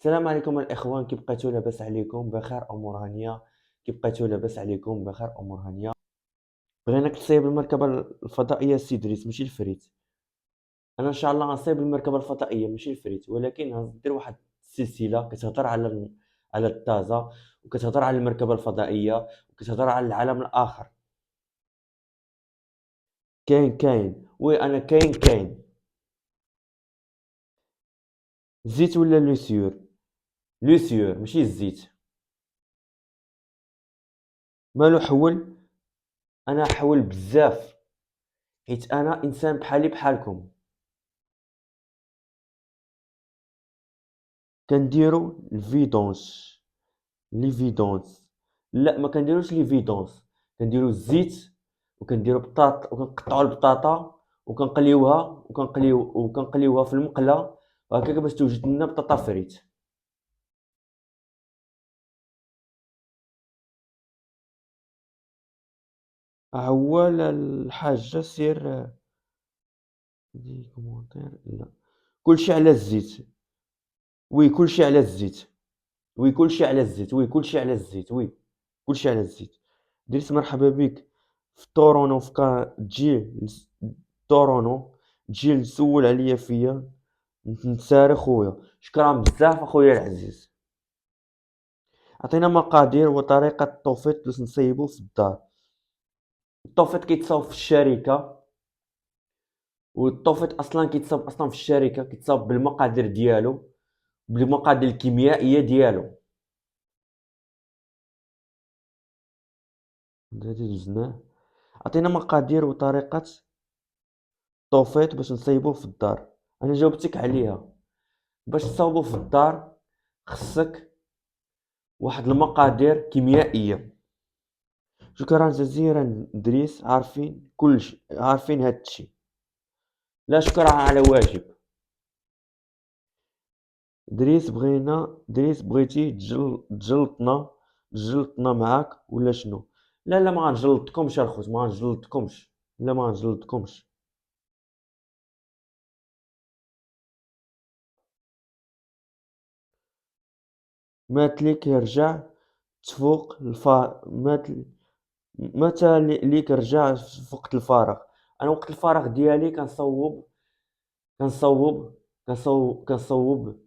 السلام عليكم الإخوان، كي بقيتو لاباس عليكم بخير أمور هانية؟ كي بقيتو لاباس عليكم بخير أمور هانية؟ بغيناك تصايب المركبة الفضائية السي دريس ماشي الفريت. أنا إن شاء الله غنصايب المركبة الفضائية ماشي الفريت، ولكن غندير واحد السلسلة كتهضر على التازا، وكتهضر على المركبة الفضائية، وكتهضر على العالم الآخر. كاين وي أنا كاين زيت ولا لوسيور؟ لوسيور ماشي الزيت. مالو حول؟ أنا حول بزاف، حيت أنا إنسان بحالي بحالكم. كنديرو الفيدونش، لي فيدونس. لا ما كنديروش لي فيدونس، كنديرو الزيت، وكنديرو بطاط، وكنقطعو البطاطا، وكنقليوها في المقله، وهكاك باش توجد لنا بطاطا فريت. هو الحاجه سير دي كومونتير. لا، كلشي على الزيت. وي كلشي على الزيت. وي كلشي على الزيت. وي كلشي على الزيت. وي كلشي على الزيت. درت مرحبا بك في طورونو، تجي طورونو، تجي تسول عليا فيا، نتسارى خويا. شكرا بزاف اخويا العزيز. عطينا مقادير وطريقة الطوفيت باش نصيبو في الدار. الطوفيت كيتصاوب في الشركة، والطوفيت اصلا كيتصاوب اصلا في الشركة، كيتصاوب بالمقادير ديالو، بالمقادير الكيميائية ديالو. هادي دوزناه. عطينا مقادير وطريقة الطوفيت باش نصيبوه في الدار. انا جاوبتك عليها. باش تصاوبو في الدار خصك واحد المقادير كيميائية. شكرا جزيلا دريس، عارفين كلشي، عارفين هادشي. لا شكرا على واجب. دريس بغيتي تجلطنا معاك ولا شنو؟ لا لا، ما غنجلطكمش الخوت، ما غنجلطكمش. لا ما غنجلطكمش. ماتليك رجع تفوق متى ليك رجع في وقت الفراغ؟ انا وقت الفراغ ديالي كنصوب كنصوب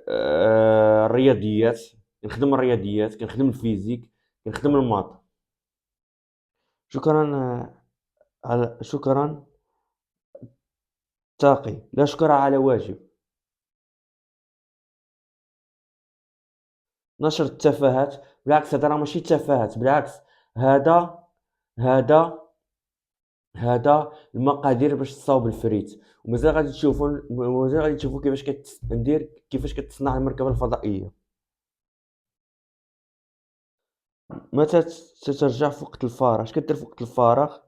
الرياضيات. كنخدم الرياضيات، كنخدم الفيزيك، كنخدم الماط. شكرا شكرا تاقي. لا شكرا على واجب. نشر التفاهات؟ بالعكس، هذا راه ماشي تفاهات، بالعكس. هذا هذا هذا المقادير باش تصاوب الفريت. ومازال غادي تشوفوا كيفاش كتصنع المركبة الفضائية. متى تترجع في وقت الفراغ؟ اش كدير في وقت الفراغ؟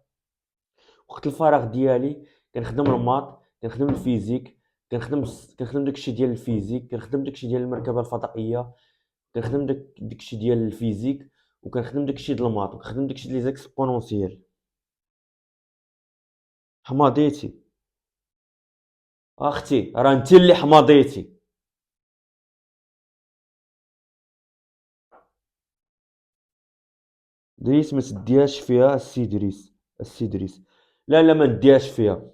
وقت الفراغ ديالي كنخدم الماط، كنخدم الفيزيك، كنخدم كنخدم داكشي ديال الفيزيك، كنخدم داكشي ديال المركبة الفضائية، كنخدم داكشي ديال الفيزيك، وكنخدم داكشي ديال الماط، وكنخدم داكشي ديال لي زيكسبونونسيال. حماضيتي. اختي راه انت اللي حماضيتي. دريس ما تديهاش فيها السي دريس. السي دريس. لا لا، ما نديهاش فيها.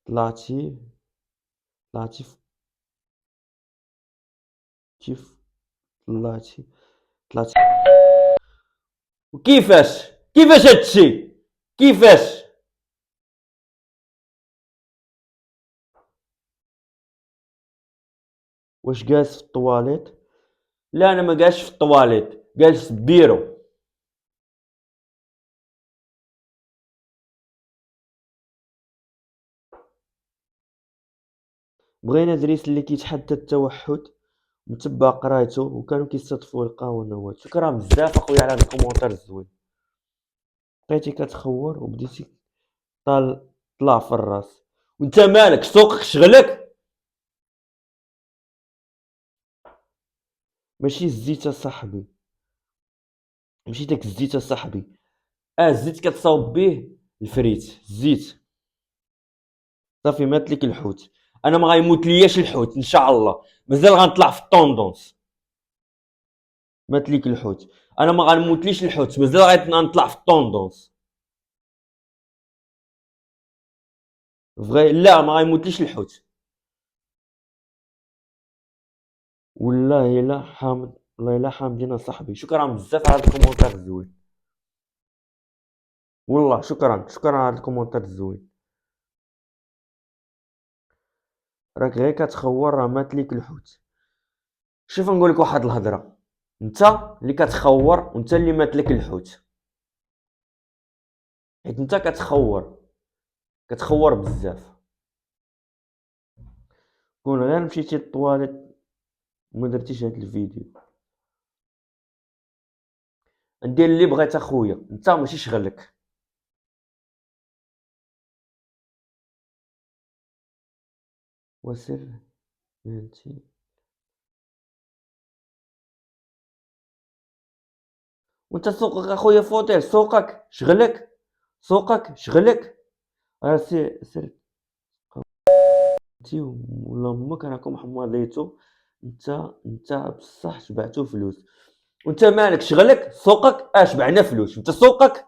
طلعتي طلعتي كيف طلعتي طلعتي كيفاش هادشي؟ كيفاش؟ واش جالس في الطواليت؟ لا انا ما جالسش في الطواليت، جالس في البيرو. بغينا دريس اللي كيتحدى التوحد، متبع قرايته، وكانوا كيستضيفوا يلقاو نواد. شكرا بزاف اخويا على هاد الكومونتير الزوين. بقيتي كتخور وبديتي طلع في الراس. وانت مالك؟ سوقك شغلك. ماشي الزيت صاحبي، ماشي داك الزيت صاحبي. الزيت كتصاوب به الفريت، الزيت. صافي مات لك الحوت. انا ما غيموت لياش الحوت ان شاء الله، مازال غنطلع في الطوندونس. مات ليك الحوت، انا ما غنموتليش الحوت، مازال غنطلع في الطوندونس. فغي لا، ما غيموتليش الحوت. والله الا حامد، والله الا حامدين صاحبي، شكرا بزاف على هاد الكومونتير الزوين. والله شكرا على هاد الكومونتير الزوين. راك غير كتخور، راه مات ليك الحوت. شوف نقولك واحد الهضره، انت اللي كتخور وانت اللي مات لك الحوت، حيت انت كتخور بزاف. كون غير مشيتي للطواليت وما درتيش هاد الفيديو. ندير اللي بغيت اخويا، انت ماشي شغلك. وسر انتي وانت سوقك اخويا فوتيل، سوقك شغلك. راه سير انتي ولا امك راكم حماضيتو. انت بصح شبعتو فلوس، وانت مالك شغلك سوقك. شبعنا فلوس، انت سوقك